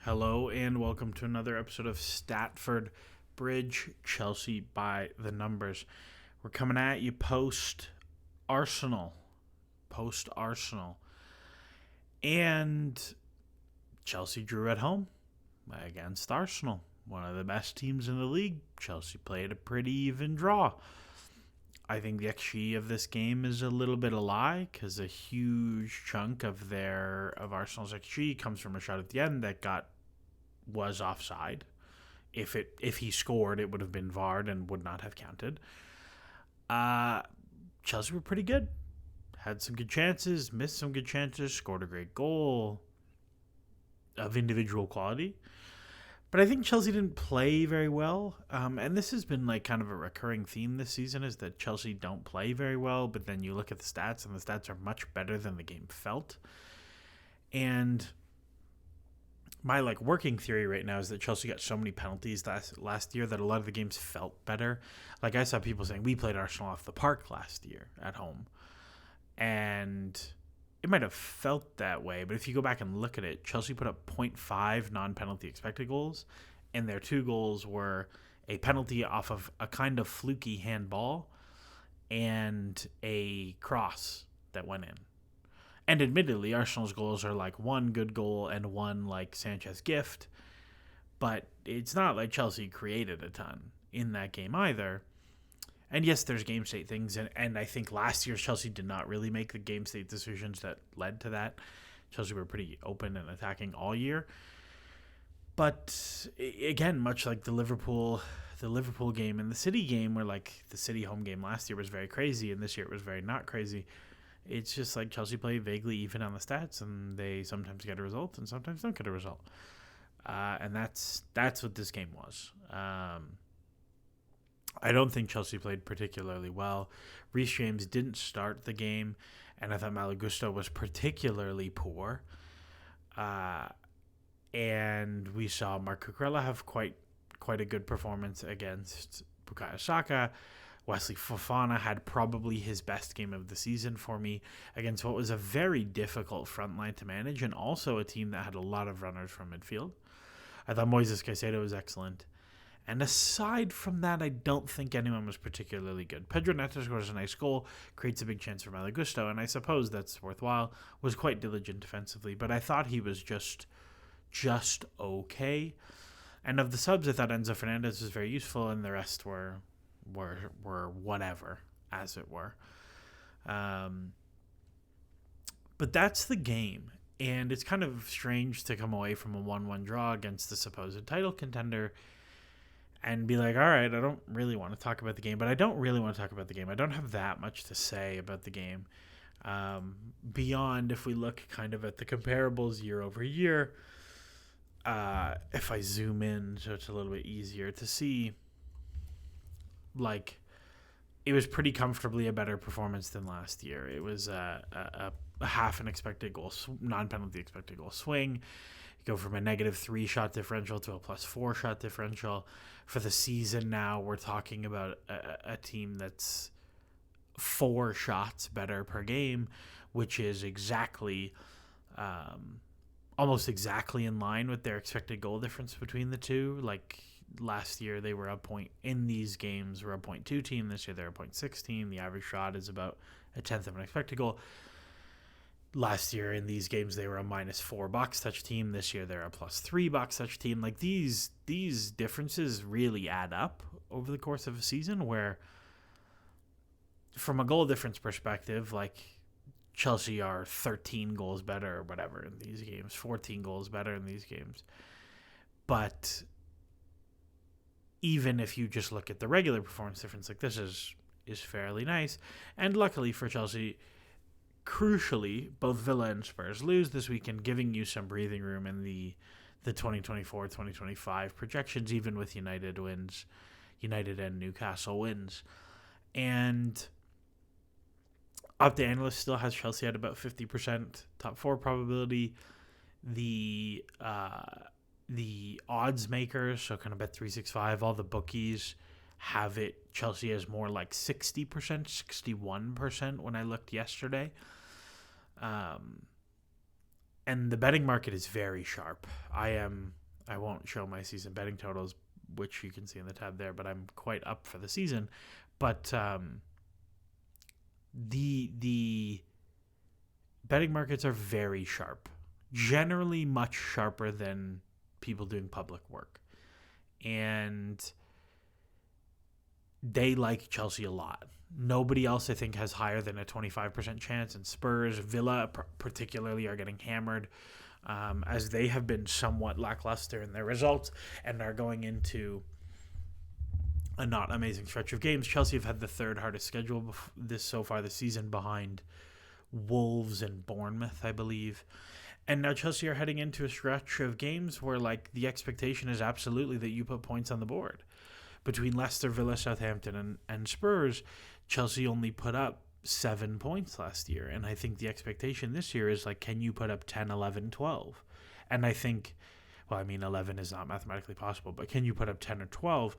Hello and welcome to another episode of Statford Bridge Chelsea by the numbers. We're coming at you post Arsenal, and Chelsea drew at home against Arsenal, one of the best teams in the league. Chelsea played a pretty even draw. I think the XG of this game is a little bit a lie because a huge chunk of Arsenal's XG comes from a shot at the end that was offside. If he scored, it would have been VAR'd and would not have counted. Chelsea were pretty good. Had some good chances, missed some good chances, scored a great goal of individual quality. But I think Chelsea didn't play very well. And this has been like kind of a recurring theme this season is that Chelsea don't play very well, but then you look at the stats and the stats are much better than the game felt. And my working theory right now is that Chelsea got so many penalties last year that a lot of the games felt better. Like I saw people saying we played Arsenal off the park last year at home. And it might have felt that way, but if you go back and look at it, Chelsea put up 0.5 non-penalty expected goals, and their two goals were a penalty off of a kind of fluky handball and a cross that went in. And admittedly, Arsenal's goals are like one good goal and one like Sanchez gift, but it's not like Chelsea created a ton in that game either. And yes, there's game state things, and I think last year's Chelsea did not really make the game state decisions that led to that. Chelsea were pretty open and attacking all year. But again, much like the Liverpool game and the City game, where like the City home game last year was very crazy and this year it was very not crazy. It's just like Chelsea play vaguely even on the stats, and they sometimes get a result and sometimes don't get a result. And that's what this game was. I don't think Chelsea played particularly well. Reece James didn't start the game, and I thought Malo Gusto was particularly poor. And we saw Marc Cucurella have quite a good performance against Bukayo Saka. Wesley Fofana had probably his best game of the season for me against what was a very difficult front line to manage, and also a team that had a lot of runners from midfield. I thought Moises Caicedo was excellent. And aside from that, I don't think anyone was particularly good. Pedro Neto scores a nice goal, creates a big chance for Malo Gusto, and I suppose that's worthwhile. Was quite diligent defensively, but I thought he was just okay. And of the subs, I thought Enzo Fernandez was very useful, and the rest were whatever, as it were. But that's the game, and it's kind of strange to come away from a 1-1 draw against the supposed title contender and be like, all right, I don't really want to talk about the game, but I don't really want to talk about the game. I don't have that much to say about the game. Beyond if we look kind of at the comparables year over year, if I zoom in so it's a little bit easier to see, like, it was pretty comfortably a better performance than last year. It was a half an expected goal, non-penalty expected goal swing. Go from a -3 shot differential to a +4 shot differential. For the season now, we're talking about a team that's 4 shots better per game, which is almost exactly in line with their expected goal difference between the two. Like last year, they were a point in these games, were a 0.2 team. This year, they're a 0.6 team. The average shot is about a tenth of an expected goal. Last year in these games, they were a -4 box touch team. This year, they're a +3 box touch team. Like these differences really add up over the course of a season where, from a goal difference perspective, like Chelsea are 13 goals better or whatever in these games, 14 goals better in these games. But even if you just look at the regular performance difference, like this is fairly nice. And luckily for Chelsea, crucially, both Villa and Spurs lose this weekend, giving you some breathing room in the 2024-2025 projections, even with United and Newcastle wins. And Opta Analyst still has Chelsea at about 50% top 4 probability. The odds makers, so kind of Bet365, all the bookies have it Chelsea as more like 60%, 61% when I looked yesterday. And the betting market is very sharp. I won't show my season betting totals, which you can see in the tab there, but I'm quite up for the season. But the betting markets are very sharp, generally much sharper than people doing public work. And they like Chelsea a lot. Nobody else, I think, has higher than a 25% chance. And Spurs, Villa particularly, are getting hammered as they have been somewhat lackluster in their results and are going into a not amazing stretch of games. Chelsea have had the third hardest schedule so far this season, behind Wolves and Bournemouth, I believe. And now Chelsea are heading into a stretch of games where, like, the expectation is absolutely that you put points on the board. Between Leicester, Villa, Southampton, and Spurs, Chelsea only put up 7 points last year. And I think the expectation this year is, like, can you put up 10, 11, 12? And I think, 11 is not mathematically possible, but can you put up 10 or 12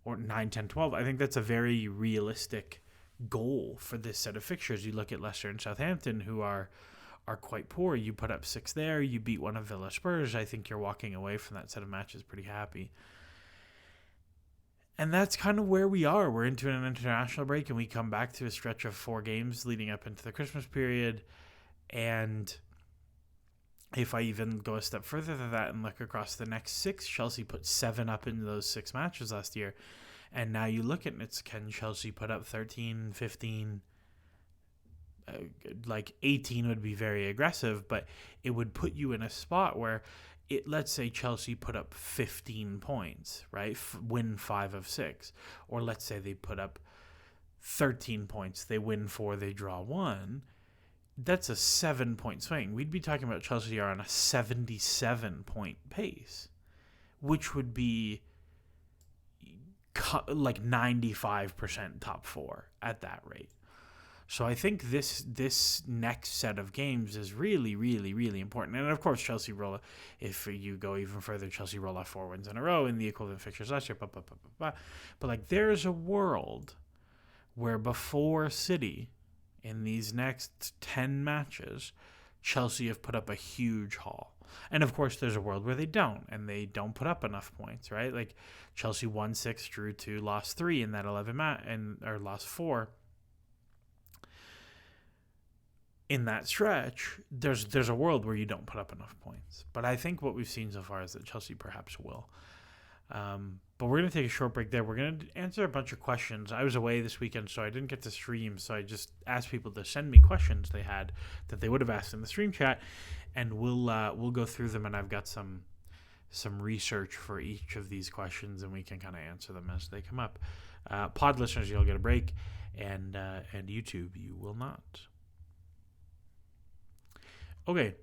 or 9, 10, 12? I think that's a very realistic goal for this set of fixtures. You look at Leicester and Southampton, who are quite poor. You put up 6 there. You beat one of Villa Spurs. I think you're walking away from that set of matches pretty happy. And that's kind of where we are. We're into an international break, and we come back to a stretch of 4 games leading up into the Christmas period. And if I even go a step further than that and look across the next 6, Chelsea put 7 up in those 6 matches last year. And now you look at it, can Chelsea put up 13, 15? 18 would be very aggressive, but it would put you in a spot where let's say Chelsea put up 15 points, right? Win 5 of 6. Or let's say they put up 13 points. They win 4, they draw 1. That's a 7-point swing. We'd be talking about Chelsea are on a 77-point pace, which would be like 95% top 4 at that rate. So I think this next set of games is really, really, really important. And of course, Chelsea roll, if you go even further, Chelsea roll off 4 wins in a row in the equivalent fixtures last year. But like, there's a world where before City, in these next 10 matches, Chelsea have put up a huge haul. And of course, there's a world where they don't, and they don't put up enough points, right? Like, Chelsea won 6, drew 2, lost 3 in that 11 or lost 4. In that stretch, there's a world where you don't put up enough points. But I think what we've seen so far is that Chelsea perhaps will. But we're going to take a short break there. We're going to answer a bunch of questions. I was away this weekend, so I didn't get to stream. So I just asked people to send me questions they had that they would have asked in the stream chat, and we'll go through them. And I've got some research for each of these questions, and we can kind of answer them as they come up. Pod listeners, you'll get a break, and YouTube, you will not. Okay,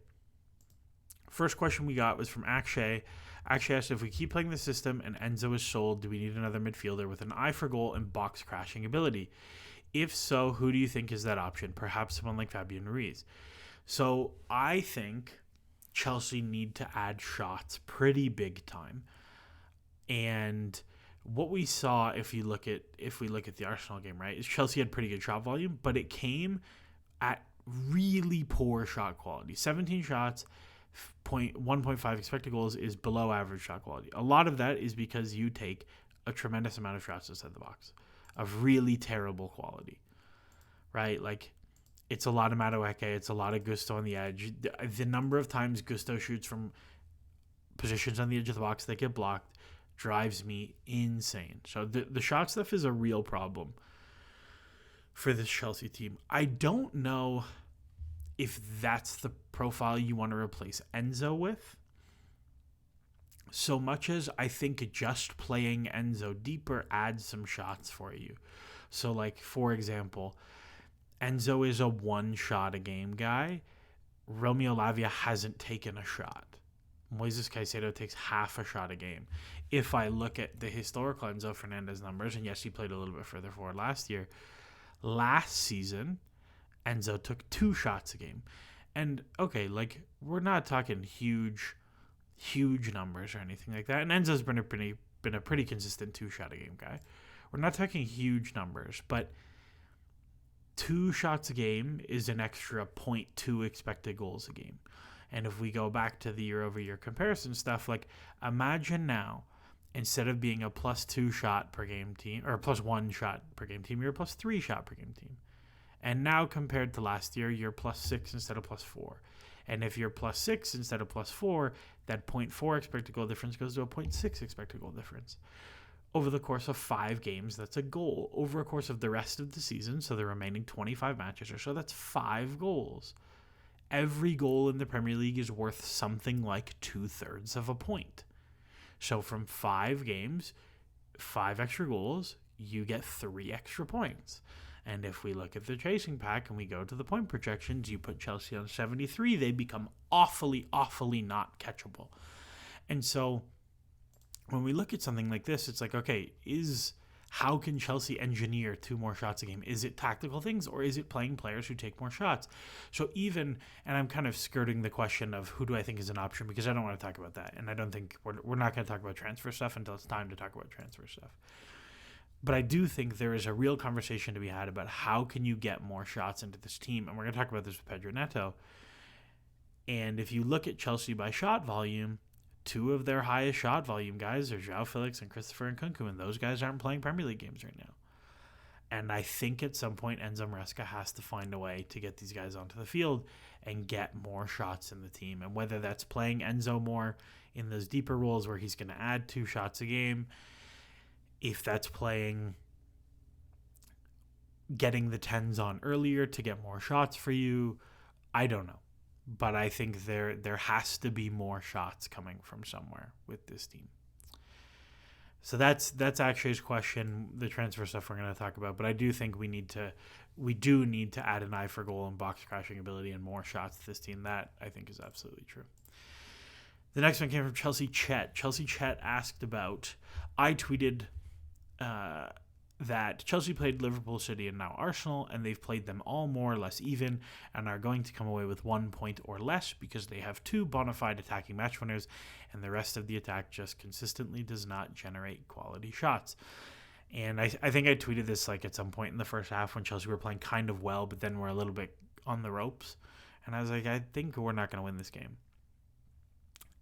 first question we got was from Akshay. Akshay asked, if we keep playing the system and Enzo is sold, do we need another midfielder with an eye for goal and box crashing ability? If so, who do you think is that option? Perhaps someone like Fabian Ruiz. So I think Chelsea need to add shots pretty big time. And what we saw, if we look at the Arsenal game, right, is Chelsea had pretty good shot volume, but it came at really poor shot quality. 17 shots, 1.5 expected goals is below average shot quality. A lot of that is because you take a tremendous amount of shots inside the box of really terrible quality, right? Like, it's a lot of Madueke, it's a lot of Gusto on the edge. The number of times Gusto shoots from positions on the edge of the box that get blocked drives me insane. So the shot stuff is a real problem for this Chelsea team. I don't know if that's the profile you want to replace Enzo with, so much as I think just playing Enzo deeper adds some shots for you. So, like, for example, Enzo is a 1-shot-a-game guy. Romeo Lavia hasn't taken a shot. Moises Caicedo takes half a shot a game. If I look at the historical Enzo Fernandez numbers, and yes, he played a little bit further forward last year, last season, Enzo took 2 shots a game. And, okay, like, we're not talking huge numbers or anything like that. And Enzo's been a pretty consistent 2-shot-a-game guy. We're not talking huge numbers, but 2 shots a game is an extra 0.2 expected goals a game. And if we go back to the year-over-year comparison stuff, like imagine now, instead of being a +2 shot per game team or +1 shot per game team, you're a +3 shot per game team. And now compared to last year, you're +6 instead of +4. And if you're +6 instead of +4, that 0.4 expected goal difference goes to a 0.6 expected goal difference. Over the course of 5 games, that's a goal. Over a course of the rest of the season, so the remaining 25 matches or so, that's 5 goals. Every goal in the Premier League is worth something like 2/3 of a point. So from 5 games, 5 extra goals, you get 3 extra points. And if we look at the chasing pack and we go to the point projections, you put Chelsea on 73, they become awfully, awfully not catchable. And so when we look at something like this, it's like, okay, how can Chelsea engineer 2 more shots a game? Is it tactical things, or is it playing players who take more shots? So and I'm kind of skirting the question of who do I think is an option, because I don't want to talk about that. And I don't think we're not going to talk about transfer stuff until it's time to talk about transfer stuff. But I do think there is a real conversation to be had about how can you get more shots into this team. And we're going to talk about this with Pedro Neto. And if you look at Chelsea by shot volume, 2 of their highest shot volume guys are João Felix and Christopher Nkunku, and those guys aren't playing Premier League games right now. And I think at some point Enzo Maresca has to find a way to get these guys onto the field and get more shots in the team. And whether that's playing Enzo more in those deeper roles where he's going to add 2 shots a game, if that's getting the 10s on earlier to get more shots for you, I don't know. But I think there has to be more shots coming from somewhere with this team. So that's actually his question, the transfer stuff we're going to talk about. But I do think we do need to add an eye for goal and box crashing ability and more shots to this team. That I think is absolutely true. The next one came from Chelsea Chet. Chelsea Chet asked about, I tweeted that Chelsea played Liverpool, City, and now Arsenal, and they've played them all more or less even and are going to come away with 1 point or less because they have 2 bona fide attacking match winners and the rest of the attack just consistently does not generate quality shots. And I think I tweeted this like at some point in the first half when Chelsea were playing kind of well, but then we're a little bit on the ropes. And I was like, I think we're not going to win this game.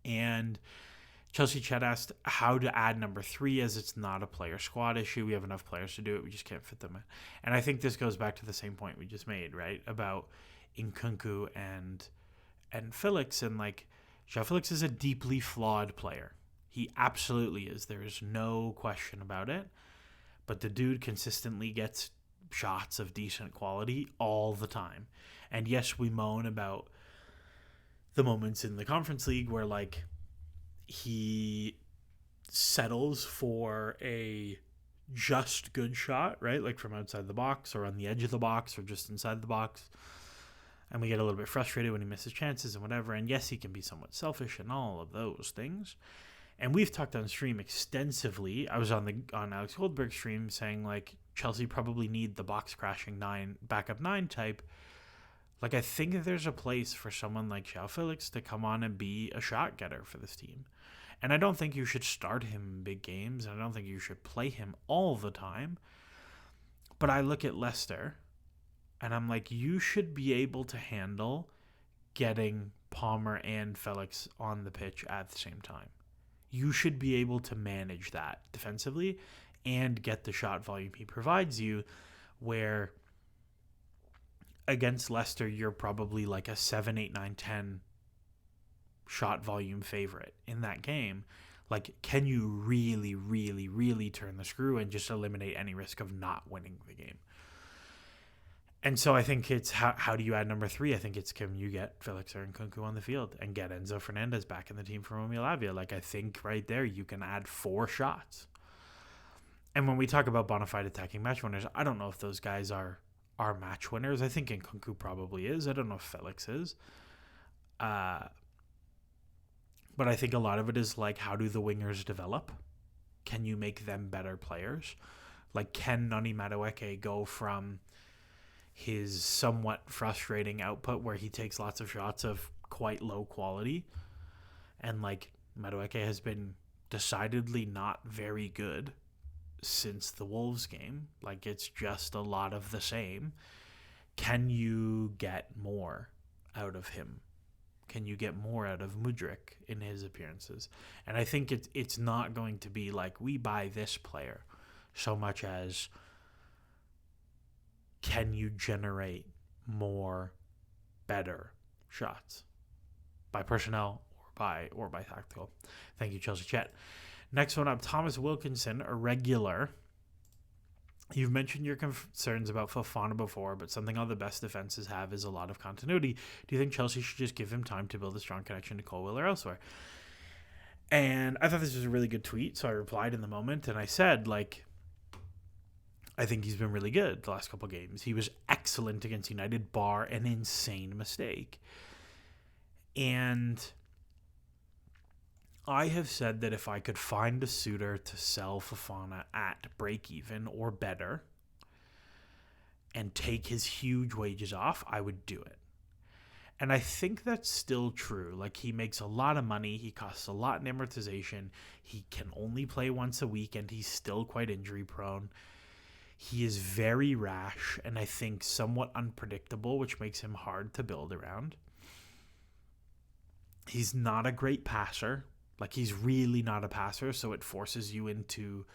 And Chelsea Chet asked how to add number 3 as it's not a player squad issue. We have enough players to do it. We just can't fit them in. And I think this goes back to the same point we just made, right? About Nkunku and Felix. And like, João Felix is a deeply flawed player. He absolutely is. There is no question about it. But the dude consistently gets shots of decent quality all the time. And yes, we moan about the moments in the Conference League where like he settles for a just good shot, right? Like from outside the box or on the edge of the box or just inside the box. And we get a little bit frustrated when he misses chances and whatever. And yes, he can be somewhat selfish and all of those things. And we've talked on stream extensively. I was on Alex Goldberg's stream saying like Chelsea probably need the box crashing 9 backup 9 type. Like I think there's a place for someone like João Felix to come on and be a shot getter for this team. And I don't think you should start him in big games. And I don't think you should play him all the time. But I look at Leicester and I'm like, you should be able to handle getting Palmer and Felix on the pitch at the same time. You should be able to manage that defensively and get the shot volume he provides you, where against Leicester, you're probably like a 7, 8, 9, 10 shot volume favorite in that game. Like, can you really, really, really turn the screw and just eliminate any risk of not winning the game? And so I think it's how do you add number 3? I think it's can you get Felix or Nkunku on the field and get Enzo Fernandez back in the team for Romeo Lavia. Like, I think right there you can add 4 shots. And when we talk about bona fide attacking match winners, I don't know if those guys are match winners. I think Nkunku probably is. I don't know if Felix is. But I think a lot of it is like, how do the wingers develop? Can you make them better players? Like, can Noni Madueke go from his somewhat frustrating output where he takes lots of shots of quite low quality, and like Madueke has been decidedly not very good since the Wolves game. Like, it's just a lot of the same. Can you get more out of him? can you get more out of Mudryk in his appearances? And I think it's not going to be like we buy this player so much as can you generate more better shots by personnel or by tactical. Thank you, Chelsea Chat. Next one up, Thomas Wilkinson, a regular. You've mentioned your concerns about Fofana before, but something all the best defenses have is a lot of continuity. Do you think Chelsea should just give him time to build a strong connection to Colwill or elsewhere? And I thought this was a really good tweet, so I replied in the moment, and I said, like, I think he's been really good the last couple of games. He was excellent against United, bar an insane mistake. And I have said that if I could find a suitor to sell Fofana at break-even or better and take his huge wages off, I would do it. And I think that's still true. Like, he makes a lot of money. He costs a lot in amortization. He can only play once a week, and he's still quite injury-prone. He is very rash and I think somewhat unpredictable, which makes him hard to build around. He's not a great passer. Like, he's really not a passer, so it forces you into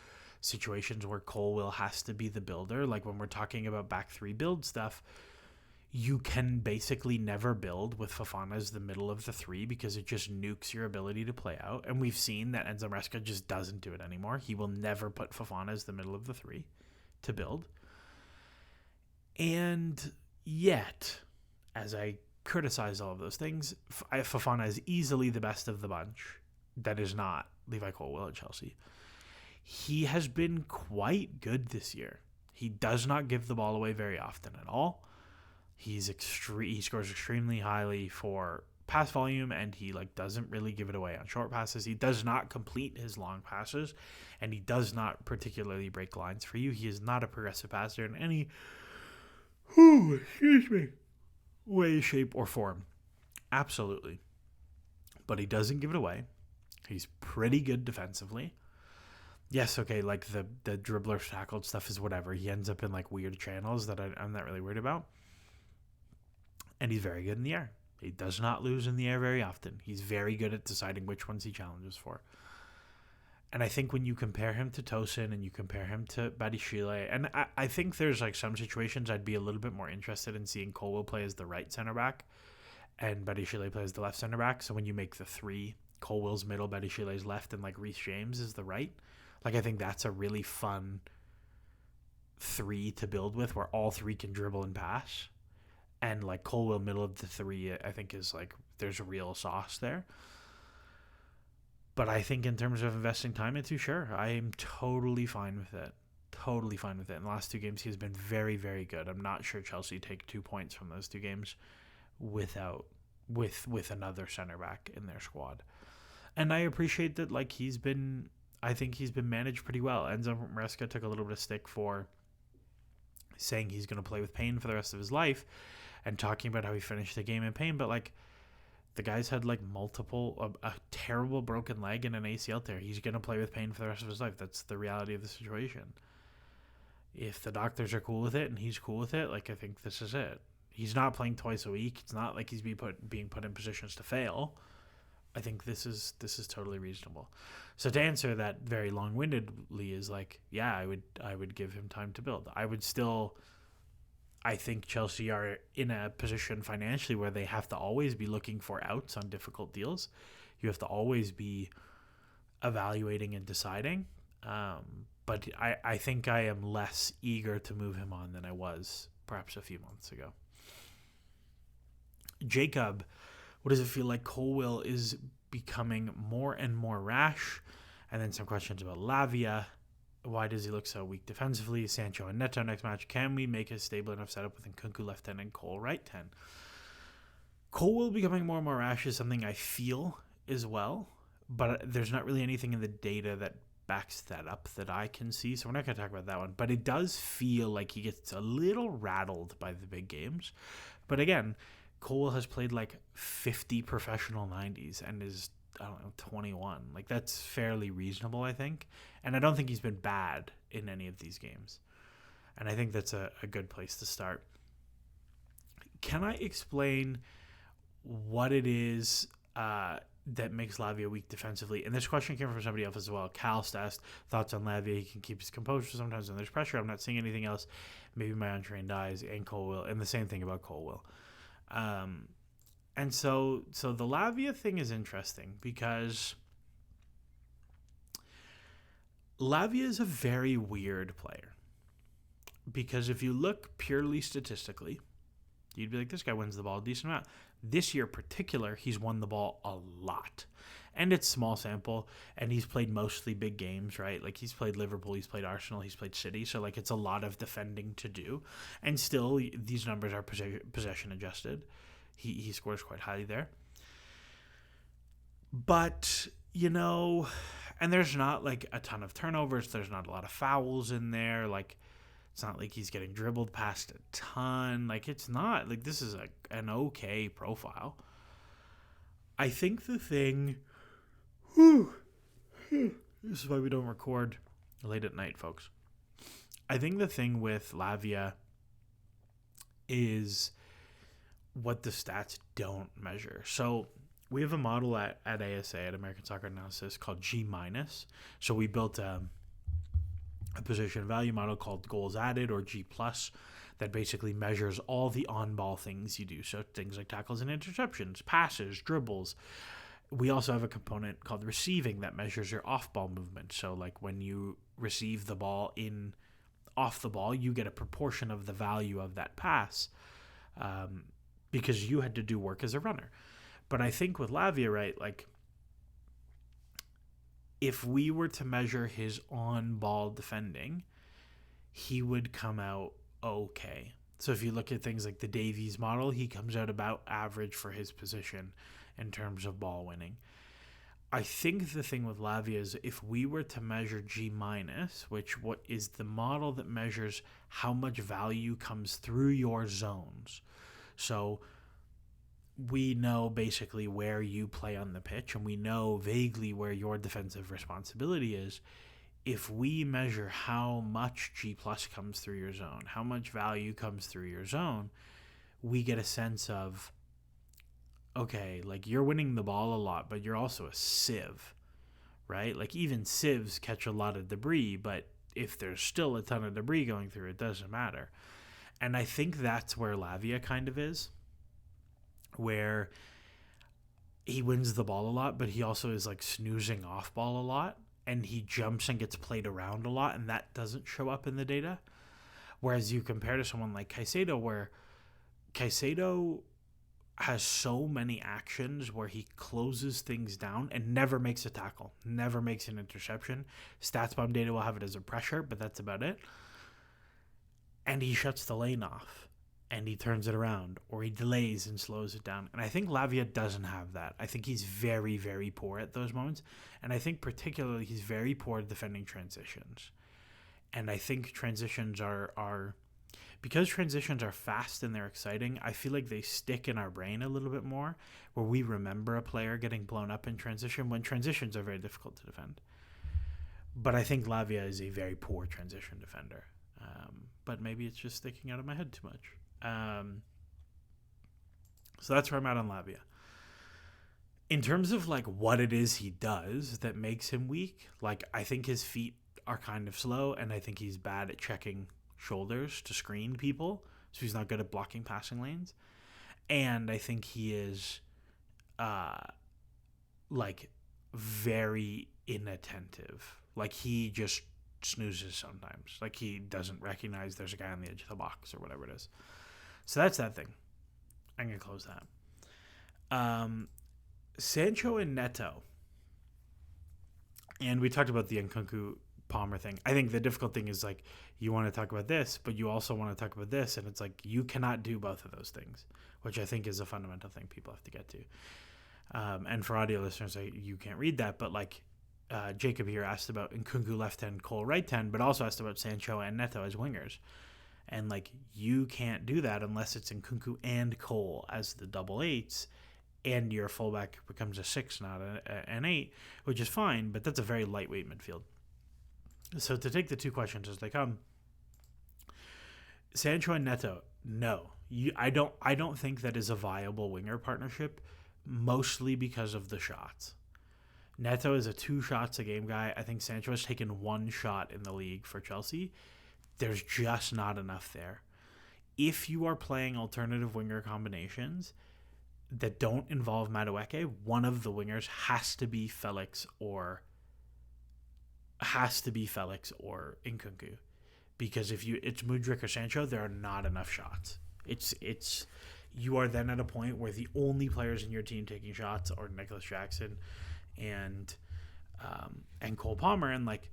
situations where Colwill has to be the builder. Like, when we're talking about back three build stuff, you can basically never build with Fofana as the middle of the three because it just nukes your ability to play out. And we've seen that Enzo Maresca just doesn't do it anymore. He will never put Fofana as the middle of the three to build. And yet, as I criticize all of those things, Fofana is easily the best of the bunch. That is not Levi Colwill at Chelsea. He has been quite good this year. He does not give the ball away very often at all. He scores extremely highly for pass volume, and he doesn't really give it away on short passes. He does not complete his long passes, and he does not particularly break lines for you. He is not a progressive passer in any way, shape, or form. Absolutely. But he doesn't give it away. He's pretty good defensively. Yes, okay, like the dribbler tackled stuff is whatever. He ends up in weird channels that I'm not really worried about. And he's very good in the air. He does not lose in the air very often. He's very good at deciding which ones he challenges for. And I think when you compare him to Tosin and you compare him to Badishile, and I think there's some situations I'd be a little bit more interested in seeing Colwill play as the right center back and Badishile play as the left center back. So when you make the three, Colwill's middle, Badishile's left, and Reece James is the right. I think that's a really fun three to build with where all three can dribble and pass. And Colwill middle of the three, I think is there's a real sauce there. But I think in terms of investing time into, sure, I am totally fine with it. Totally fine with it. In the last two games, he's been very, very good. I'm not sure Chelsea take 2 points from those two games with another center back in their squad. And I appreciate that I think he's been managed pretty well. Enzo Maresca took a little bit of stick for saying he's going to play with pain for the rest of his life and talking about how he finished the game in pain. But the guy's had a terrible broken leg and an ACL tear. He's going to play with pain for the rest of his life. That's the reality of the situation. If the doctors are cool with it and he's cool with it, I think this is it. He's not playing twice a week. It's not like he's being put in positions to fail. I think this is totally reasonable. So to answer that very long-windedly is yeah, I would give him time to build. I think Chelsea are in a position financially where they have to always be looking for outs on difficult deals. You have to always be evaluating and deciding. But I think I am less eager to move him on than I was perhaps a few months ago. Jacob, what does it feel like Colwill is becoming more and more rash? And then some questions about Lavia. Why does he look so weak defensively? Sancho and Neto next match. Can we make a stable enough setup with Nkunku left 10 and Cole right 10? Colwill becoming more and more rash is something I feel as well, but there's not really anything in the data that backs that up that I can see, so we're not going to talk about that one. But it does feel like he gets a little rattled by the big games. But again, Colwill has played 50 professional 90s and is, 21. That's fairly reasonable, I think. And I don't think he's been bad in any of these games. And I think that's a good place to start. Can I explain what it is that makes Lavia weak defensively. And this question came from somebody else as well. Cal asked thoughts on Lavia. He can keep his composure sometimes when there's pressure. I'm not seeing anything else. Maybe my untrained eyes, and Cole will. And the same thing about Cole will. And so the Lavia thing is interesting because Lavia is a very weird player. Because if you look purely statistically, you'd be like, this guy wins the ball a decent amount. This year in particular, he's won the ball a lot. And it's small sample, and he's played mostly big games, right? Like, he's played Liverpool, he's played Arsenal, he's played City, so, like, it's a lot of defending to do. And still, these numbers are possession adjusted. He scores quite highly there. But, and there's not, like, a ton of turnovers. There's not a lot of fouls in there. Like, it's not like he's getting dribbled past a ton. Like, it's not. Like, this is an okay profile. I think the thing... This is why we don't record late at night, folks. I think the thing with Lavia is what the stats don't measure. So we have a model at ASA, at American Soccer Analysis, called G-. So we built a position value model called goals added, or G+, that basically measures all the on-ball things you do. So things like tackles and interceptions, passes, dribbles. We also have a component called receiving that measures your off-ball movement. So like when you receive the ball off the ball, you get a proportion of the value of that pass because you had to do work as a runner. But I think with Lavia, right, like if we were to measure his on-ball defending, he would come out okay. So if you look at things like the Davies model, he comes out about average for his position in terms of ball winning. I think the thing with Lavia is if we were to measure G-, which what is the model that measures how much value comes through your zones. So we know basically where you play on the pitch, and we know vaguely where your defensive responsibility is. If we measure how much G+ comes through your zone, how much value comes through your zone, we get a sense of, okay, like you're winning the ball a lot, but you're also a sieve, right? Like even sieves catch a lot of debris, but if there's still a ton of debris going through, it doesn't matter. And I think that's where Lavia kind of is, where he wins the ball a lot, but he also is like snoozing off ball a lot, and he jumps and gets played around a lot, and that doesn't show up in the data. Whereas you compare to someone like Caicedo, where Caicedo has so many actions where he closes things down and never makes a tackle, never makes an interception. StatsBomb data will have it as a pressure, but that's about it. And he shuts the lane off, and he turns it around, or he delays and slows it down. And I think Lavia doesn't have that. I think he's very, very poor at those moments. And I think particularly he's very poor at defending transitions. And I think transitions are because transitions are fast and they're exciting, I feel like they stick in our brain a little bit more, where we remember a player getting blown up in transition when transitions are very difficult to defend. But I think Lavia is a very poor transition defender. But maybe it's just sticking out of my head too much. So that's where I'm at on Lavia. In terms of like what it is he does that makes him weak, like I think his feet are kind of slow, and I think he's bad at checking shoulders to screen people, so he's not good at blocking passing lanes. And I think he is like very inattentive. Like he just snoozes sometimes. Like he doesn't recognize there's a guy on the edge of the box or whatever it is. So that's that thing. I'm gonna close that. Sancho and Neto, and we talked about the Nkunku Palmer thing. I think the difficult thing is like you want to talk about this, but you also want to talk about this, and it's like you cannot do both of those things, which I think is a fundamental thing people have to get to. And for audio listeners, you can't read that, but like Jacob here asked about Nkunku left hand, Cole right hand, but also asked about Sancho and Neto as wingers. And like you can't do that unless it's Nkunku and Cole as the double eights, and your fullback becomes a 6, not an 8, which is fine, but that's a very lightweight midfield. So to take the two questions as they come, Sancho and Neto, no, I don't think that is a viable winger partnership, mostly because of the shots. Neto is a 2 shots a game guy. I think Sancho has taken 1 shot in the league for Chelsea. There's just not enough there. If you are playing alternative winger combinations that don't involve Madueke, one of the wingers has to be Felix or Nkunku. Because if it's Mudryk or Sancho, there are not enough shots. It's you are then at a point where the only players in your team taking shots are Nicholas Jackson and Cole Palmer, and like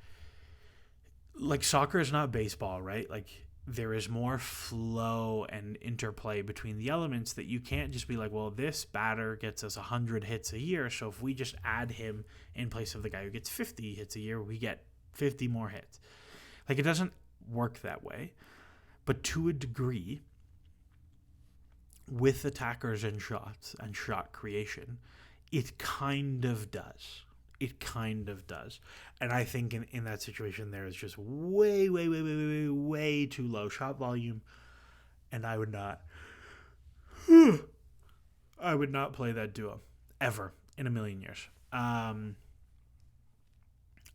soccer is not baseball, right? Like there is more flow and interplay between the elements that you can't just be like, well, this batter gets us 100 hits a year, so if we just add him in place of the guy who gets 50 hits a year, we get 50 more hits. Like it doesn't work that way. But to a degree, with attackers and shots and shot creation, it kind of does. It kind of does. And I think in that situation, there is just way too low shot volume. And I would not play that duo ever in a million years.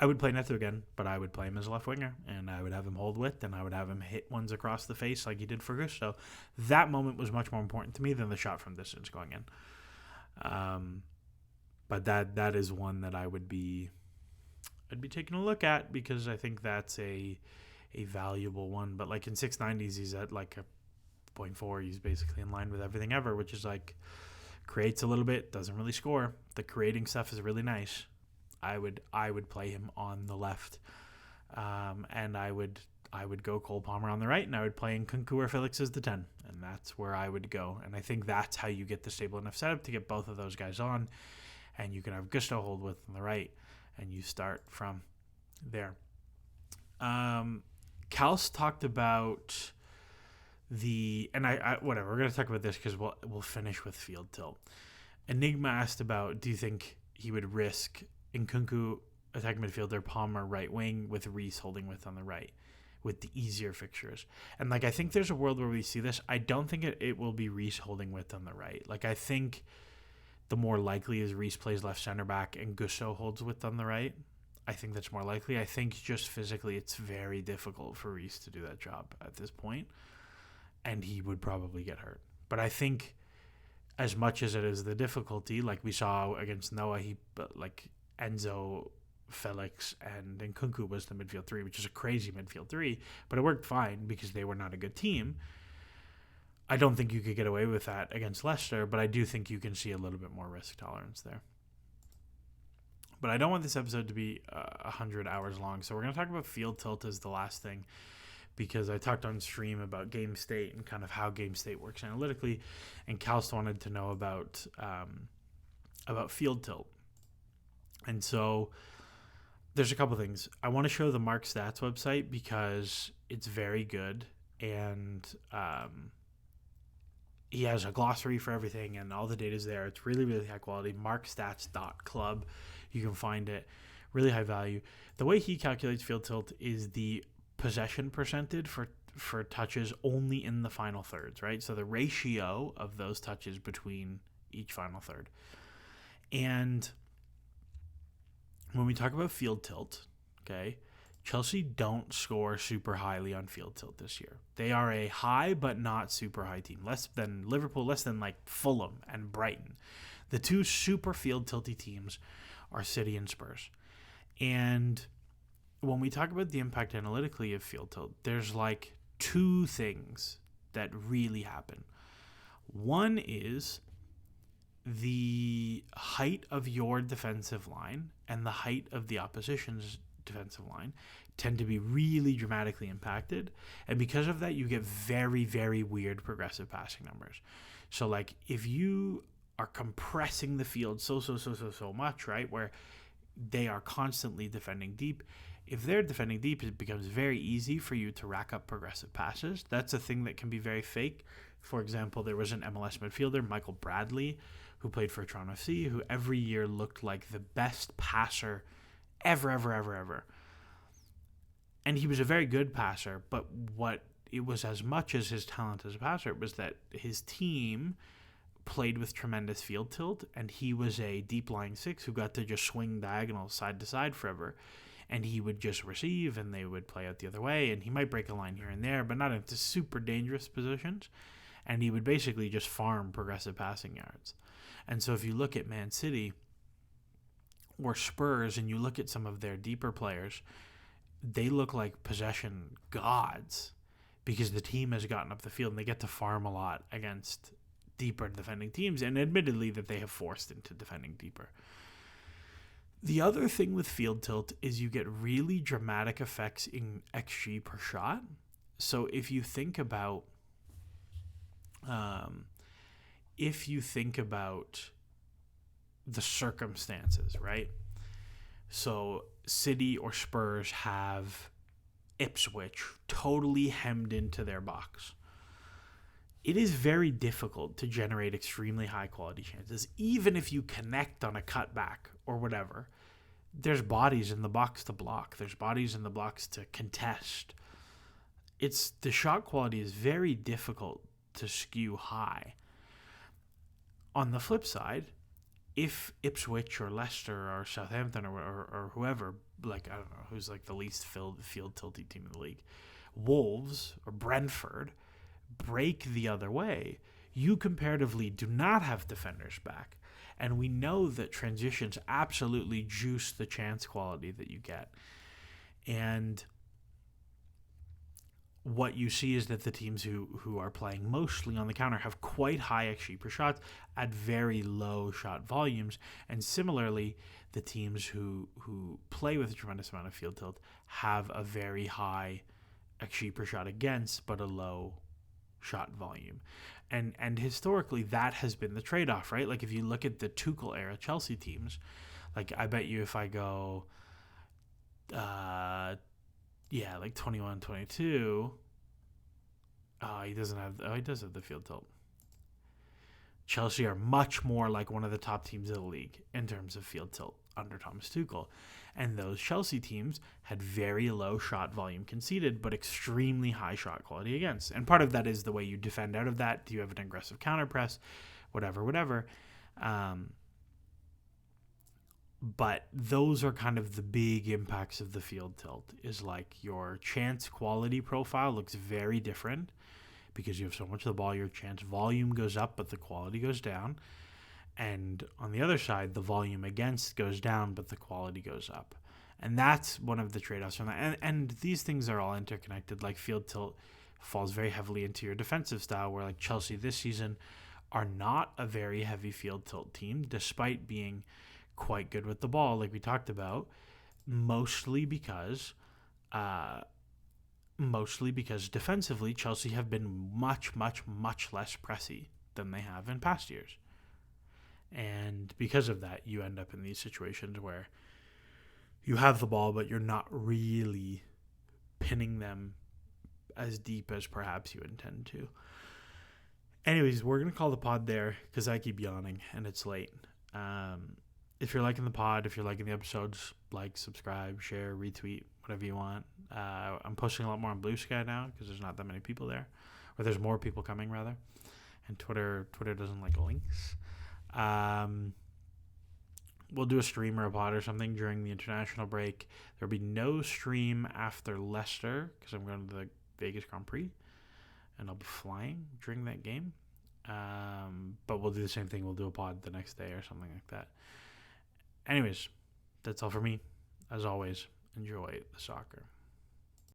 I would play Neto again, but I would play him as a left winger, and I would have him hold width, and I would have him hit ones across the face like he did for Gusto. That moment was much more important to me than the shot from distance going in. But that is one that I'd be taking a look at, because I think that's a valuable one. But like in 690s, he's at like a 0.4. He's basically in line with everything ever, which is like creates a little bit, doesn't really score. The creating stuff is really nice. I would play him on the left, and I would go Cole Palmer on the right, and I would play Nkunku or Felix as the 10, and that's where I would go. And I think that's how you get the stable enough setup to get both of those guys on, and you can have Gusto hold width on the right, and you start from there. Kals talked about whatever, we're going to talk about this because we'll finish with field tilt. Enigma asked about, do you think he would risk Nkunku attacking midfielder, Palmer right wing, with Reece holding width on the right, with the easier fixtures? And like I think there's a world where we see this. I don't think it will be Reece holding width on the right. Like I think the more likely is Reece plays left center back and Gusto holds width on the right. I think that's more likely. I think just physically it's very difficult for Reece to do that job at this point, and he would probably get hurt. But I think as much as it is the difficulty, like we saw against Noah, Enzo, Felix, and Nkunku was the midfield 3, which is a crazy midfield 3, but it worked fine because they were not a good team. I don't think you could get away with that against Leicester, but I do think you can see a little bit more risk tolerance there. But I don't want this episode to be 100 hours long, so we're going to talk about field tilt as the last thing, because I talked on stream about game state and kind of how game state works analytically, and Kals wanted to know about field tilt. And so there's a couple things. I want to show the Mark Stats website because it's very good, and he has a glossary for everything, and all the data is there. It's really, really high quality. Markstats.club. You can find it. Really high value. The way he calculates field tilt is the possession percentage for touches only in the final thirds, right? So the ratio of those touches between each final third. And when we talk about field tilt, okay, Chelsea don't score super highly on field tilt this year. They are a high but not super high team. Less than Liverpool, less than like Fulham and Brighton. The two super field tilty teams are City and Spurs. And when we talk about the impact analytically of field tilt, there's like 2 things that really happen. One is the height of your defensive line and the height of the opposition's defensive line tend to be really dramatically impacted, and because of that you get very, very weird progressive passing numbers. So like if you are compressing the field so much, right, where they are constantly defending deep, if they're defending deep, it becomes very easy for you to rack up progressive passes. That's a thing that can be very fake. For example, there was an MLS midfielder, Michael Bradley, who played for Toronto FC, who every year looked like the best passer ever. And he was a very good passer, but what it was as much as his talent as a passer. It was that his team played with tremendous field tilt, and he was a deep lying six who got to just swing diagonal side to side forever. And he would just receive, and they would play out the other way, and he might break a line here and there, but not into super dangerous positions. And he would basically just farm progressive passing yards. And so if you look at Man City or Spurs, and you look at some of their deeper players, they look like possession gods because the team has gotten up the field, and they get to farm a lot against deeper defending teams, and admittedly that they have forced into defending deeper. The other thing with field tilt is you get really dramatic effects in XG per shot. So if you think about, the circumstances, right? So City or Spurs have Ipswich totally hemmed into their box. It is very difficult to generate extremely high quality chances, even if you connect on a cutback or whatever. There's bodies in the box to block. There's bodies in the box to contest. The shot quality is very difficult to skew high. On the flip side, if Ipswich or Leicester or Southampton or whoever, like, I don't know, who's like the least field tilty team in the league, Wolves or Brentford, break the other way, you comparatively do not have defenders back. And we know that transitions absolutely juice the chance quality that you get. And what you see is that the teams who are playing mostly on the counter have quite high XG per shots at very low shot volumes. And similarly, the teams who play with a tremendous amount of field tilt have a very high XG per shot against, but a low shot volume. And historically, that has been the trade-off, right? Like, if you look at the Tuchel-era Chelsea teams, like, I bet you if I go, like 21, 22, he does have the field tilt. Chelsea are much more like one of the top teams of the league in terms of field tilt under Thomas Tuchel. And those Chelsea teams had very low shot volume conceded, but extremely high shot quality against. And part of that is the way you defend out of that. Do you have an aggressive counter press? Whatever. But those are kind of the big impacts of the field tilt, is like your chance quality profile looks very different because you have so much of the ball. Your chance volume goes up, but the quality goes down. And on the other side, the volume against goes down, but the quality goes up. And that's one of the trade-offs from that. And these things are all interconnected. Like, field tilt falls very heavily into your defensive style, where like Chelsea this season are not a very heavy field tilt team, despite being quite good with the ball, like we talked about, mostly because defensively Chelsea have been much, much, much less pressy than they have in past years. And because of that, you end up in these situations where you have the ball, but you're not really pinning them as deep as perhaps you intend to. Anyways, we're going to call the pod there because I keep yawning and it's late. If you're liking the pod, if you're liking the episodes, like, subscribe, share, retweet, whatever you want. I'm posting a lot more on Blue Sky now because there's not that many people there. Or there's more people coming, rather. And Twitter doesn't like links. We'll do a stream or a pod or something during the international break. There'll be no stream after Leicester because I'm going to the Vegas Grand Prix. And I'll be flying during that game. But we'll do the same thing. We'll do a pod the next day or something like that. Anyways, that's all for me. As always, enjoy the soccer.